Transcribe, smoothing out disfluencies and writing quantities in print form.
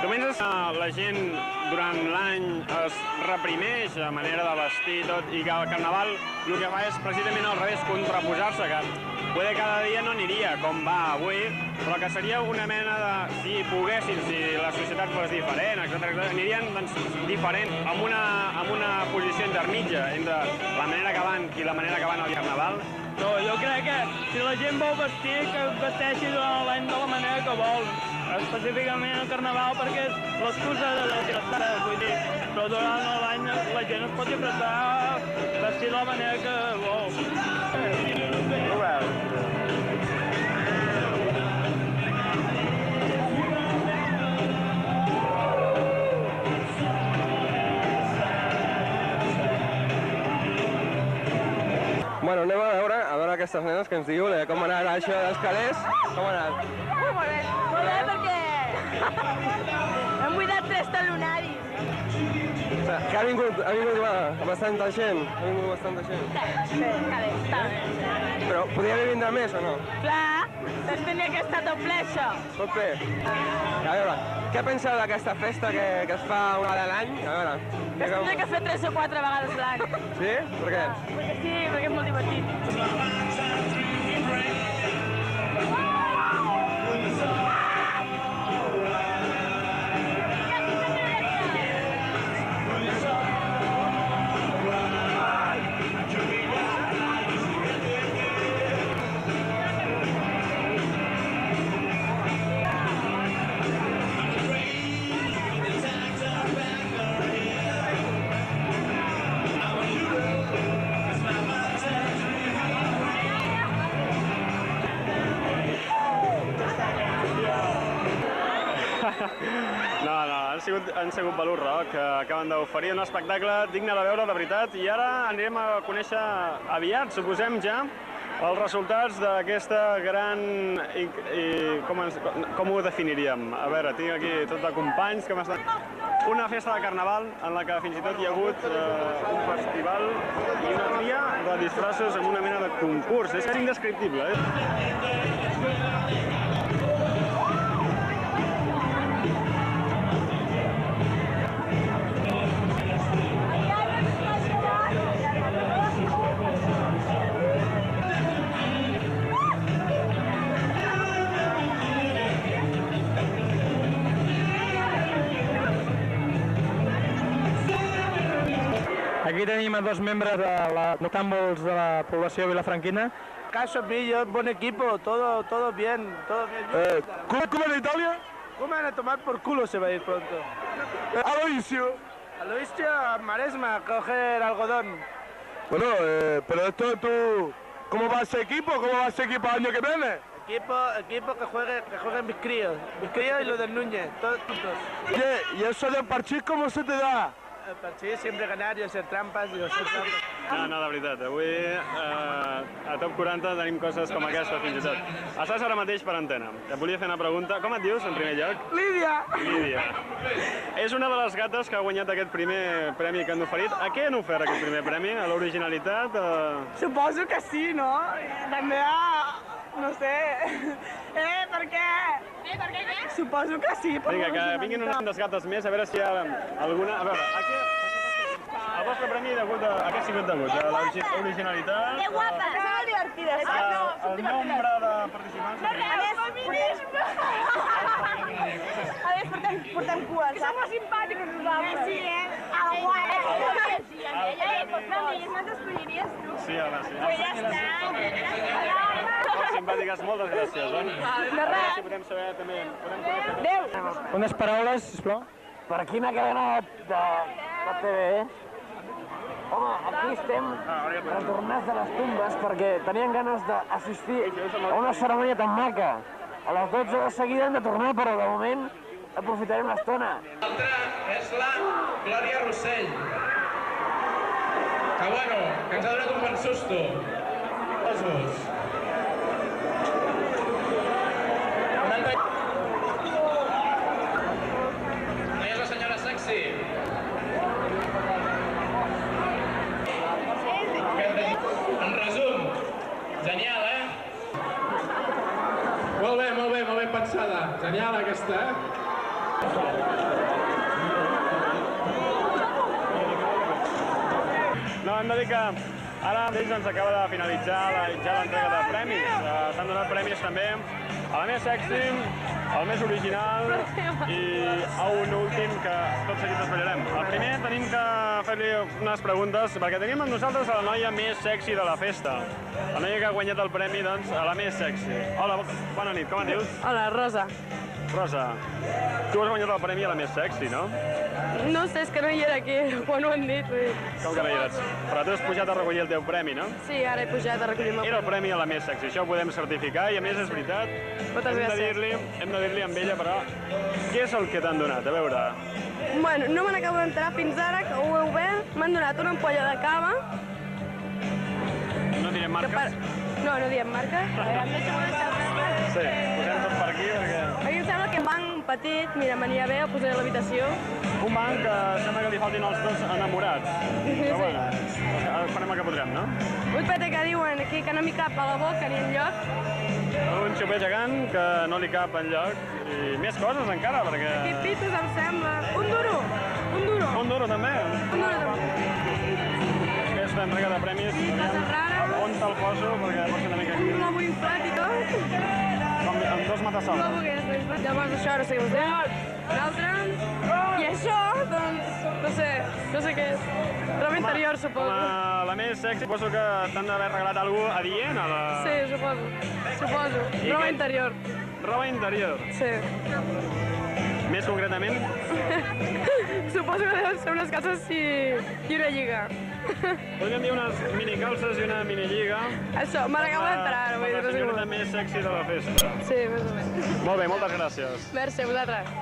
Tu penses que la gent durant l'any es reprimeix a manera de vestir i tot, i que el Carnaval el que fa és precisament al revés, contraposar-se, que poder cada dia no aniria com va avui, però que seria una mena de... Si poguessin, si la societat fos diferent, etc., anirien doncs, diferent, amb una posició intermitja entre la manera que van i la manera que van al Carnaval. No, jo crec que si la gent vol vestir, que vesteixi durant l'any de la manera que vol. Específicament el Carnaval perquè és l'excusa de disfressar, vull dir, però durant l'any la gent es pot disfressar, vestir de la manera que vol. Bueno, anem a veure aquestes nenes que ens diu com ha anat això dels calés. Com ha anat? Molt bé. Molt bé perquè hem buidat 3 talonaris. Que ha vingut bastanta gent? Ha vingut bastanta gent? Sí, està bé. Però podria haver vindre més o no? Clar, es tenia que estar tot ple, això. Tot bé? A veure, què penseu d'aquesta festa que es fa una vegada a l'any? A veure... Es tindria que fer 3 o 4 vegades l'any. Sí? Per què? Perquè sí, perquè és molt divertit. No, han sigut Valor Rock, que acaben d'oferir un espectacle digne de veure, de veritat, i ara anirem a conèixer aviat, suposem ja, els resultats d'aquesta gran... Com ho definiríem? A veure, tinc aquí tot de companys que m'estan... Una festa de Carnaval en la que fins i tot hi ha hagut un festival i una tria de disfressos amb una mena de concurs. És indescriptible, Aquí tenim a 2 membres de los tambos de la població vilafranquina. Caso pillo, buen equipo, todo bien, todo bien. ¿Cómo en Italia? ¿Cómo van a tomar por culo se va a ir pronto? Aloisio. Aloisio a Maresma a coger algodón. Bueno, pero esto tú... ¿Cómo va ese equipo? ¿Cómo va ese equipo el año que viene? Equipo que jueguen mis críos y los del Núñez, todos juntos. Oye, ¿y eso de parchís cómo se te da? El partit sempre ganar i hacer trampas i hacer trampas. No, de veritat, avui a Top 40 tenim coses com aquesta fins i tot. Estàs ara mateix per antena. Et volia fer una pregunta. Com et dius, en primer lloc? Lídia! Lídia. És una de les gates que ha guanyat aquest primer premi que han oferit. A què han ofert aquest primer premi? A l'originalitat? Suposo que sí, no? També a... no sé... per què? Per què què? Suposo que sí, per Vinga, que vinguin unes quantes gates més, a veure si hi ha alguna... A veure, el vostre premi degut a... A què ha sigut degut? A l'originalitat? Que guapa! Són molt divertides. El nombre de participants? A més, portem cues. Que som molt simpàtics nosaltres. Sí, El guai. És més escolliries tu. Sí, home, sí. Pues ja està. Molt simpàtiques, moltes gràcies, oi? De res. Si podem saber també... Adéu. Unes paraules, sisplau. Per quina cadena de TV? Home, aquí estem retornats de les tombes perquè tenien ganes d'assistir a una cerimònia tan maca. A les 12 de seguida hem de tornar, però de moment aprofitarem l'estona. L'altra és la Glòria Rossell, que bueno, que ens ha donat un bon susto. Osos. No és la senyora Sexy. En resum, genial, eh? Molt bé pensada. Genial, aquesta. No, hem de dir que ara mateix ens acaba de finalitzar ja l'entrega de premis. S'han donat premis també a la més sexy, al més original i a un últim que tot seguit desvetllarem. El primer tenim que fer-li unes preguntes perquè tenim amb nosaltres a la noia més sexy de la festa. La noia que ha guanyat el premi, doncs, a la més sexy. Hola, bona nit, com et dius? Hola, Rosa. Rosa, tu has guanyat el premi a la més sexy, no? No sé, és que no hi era aquí quan ho han dit. Com que no hi eres? Però tu has pujat a recollir el teu premi, no? Sí, ara he pujat a recollir el Era el premi a la més sexy, això ho podem certificar i a més és veritat. Moltes gràcies. Hem de dir-li amb ella, però, què és el que t'han donat? A veure... Bueno, no me n'acabo d'entrar fins ara, que ho heu vist. M'han donat una ampolla de cava. No direm marques? No, no diem marques. Sí, posem tot per aquí perquè... Aquí em sembla que un banc petit, mira, m'aniria bé, el posaré a l'habitació. Un banc que sembla que li faltin els dos enamorats. Però bueno, farem el que podrem, no? Un pete que diuen aquí que no m'hi cap a la boca ni enlloc. Un xupet gegant que no li cap enlloc. I més coses encara, perquè... Aquí pitos, em sembla. Un duro. Un duro. Un duro, també. Un duro, també. Aquesta entrega de premis, cosa rara. on te'l poso, perquè pot ser una mica... Un globo inflat i tot. Com amb dos matassols. Globo aquest. Llavors això, no sé què us diu. L'altre. I això, doncs, no sé què és. Roba interior, Com suposo. a la més sexy, suposo que t'han d'haver regalat alguna adient a la... Sí, suposo. Suposo. I Roba què? interior. Roba interior. Sí. Més concretament, Suposo que deuen ser unes calces i una lliga. podríem dir unes minicalces i una minilliga. Això, me l'acabo d'entrar, Per vull dir, la no sé senyoreta com. més sexy de la festa. Sí, més o menys. Molt bé, moltes gràcies. Merci, a vosaltres.